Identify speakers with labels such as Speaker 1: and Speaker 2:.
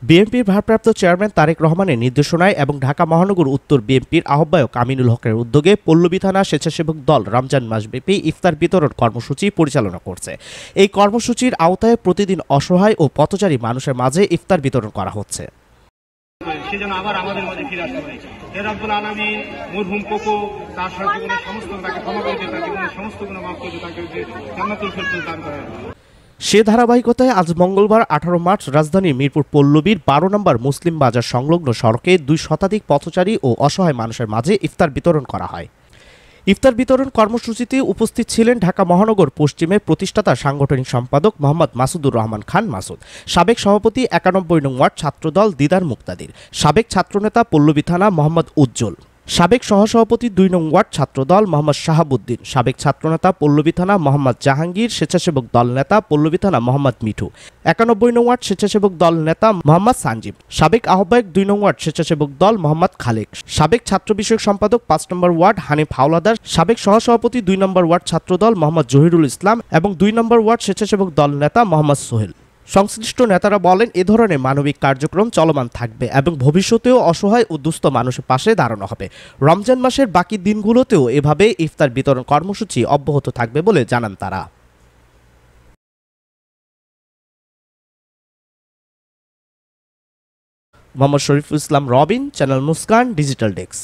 Speaker 1: বিএনপির ভারপ্রাপ্ত চেয়ারম্যান তারেক রহমানের নির্দেশনায় এবং ঢাকা মহানগর উত্তর বিএনপির আহ্বায়ক আমিনুল হকের উদ্যোগে পল্লবী থানা স্বেচ্ছাসেবক দল রমজান মাসব্যাপী ইফতার বিতরণ কর্মসূচি পরিচালনা করছে। এই কর্মসূচির আওতায় প্রতিদিন অসহায় ও পথচারী মানুষের মাঝে ইফতার বিতরণ করা হচ্ছে। সে ধারাবাহিকতায় আজ মঙ্গলবার 18 মার্চ রাজধানীর মিরপুর পল্লবীর 12 নম্বর মুসলিম বাজার সংলগ্ন সড়কে 2 শতাধিক পথচারী ও অসহায় মানুষের মাঝে ইফতার বিতরণ করা হয়। ইফতার বিতরণ কর্মসূচিতে উপস্থিত ছিলেন ঢাকা মহানগর পশ্চিমের প্রতিষ্ঠাতা সাংগঠনিক সম্পাদক মোহাম্মদ মাসুদুর রহমান খান মাসুদ, সাবেক সভাপতি 91 নং ওয়ার্ড ছাত্রদল দিদার মুক্তাদির, সাবেক ছাত্রনেতা পল্লবী থানা মোহাম্মদ উজ্জ্বল, সাবেক সহসভাপতি 2 নং ওয়ার্ড ছাত্রদল মোহাম্মদ শাহাবুদ্দিন, সাবেক ছাত্রনেতা পল্লবী থানা মোহাম্মদ জাহাঙ্গীর, স্বেচ্ছাসেবক দল নেতা পল্লবী থানা মোহাম্মদ মিঠু, 91 নং ওয়ার্ড স্বেচ্ছাসেবক দল নেতা মোহাম্মদ সানজিব, সাবেক আহ্বায়ক 2 নং ওয়ার্ড স্বেচ্ছাসেবক দল মোহাম্মদ খালেক, সাবেক ছাত্র বিষয়ক সম্পাদক 5 নম্বর ওয়ার্ড হানিফ হাওলাদার, সাবেক সহসভাপতি 2 নম্বর ওয়ার্ড ছাত্রদল মোহাম্মদ জহিরুল ইসলাম এবং 2 নম্বর ওয়ার্ড স্বেচ্ছাসেবক দল নেতা মোহাম্মদ সোহেল। সংশ্লিষ্ট নেতারা বলেন, এ ধরনের মানবিক কার্যক্রম চলমান থাকবে এবং ভবিষ্যতেও অসহায় ও দুস্থ মানুষের পাশে দাঁড়ানো হবে। রমজান মাসের বাকি দিনগুলোতেও এভাবে ইফতার বিতরণ কর্মসূচি অব্যাহত থাকবে বলে জানান তারা। Mohammad Shariful Islam Robin, channel Muskan, digital desk.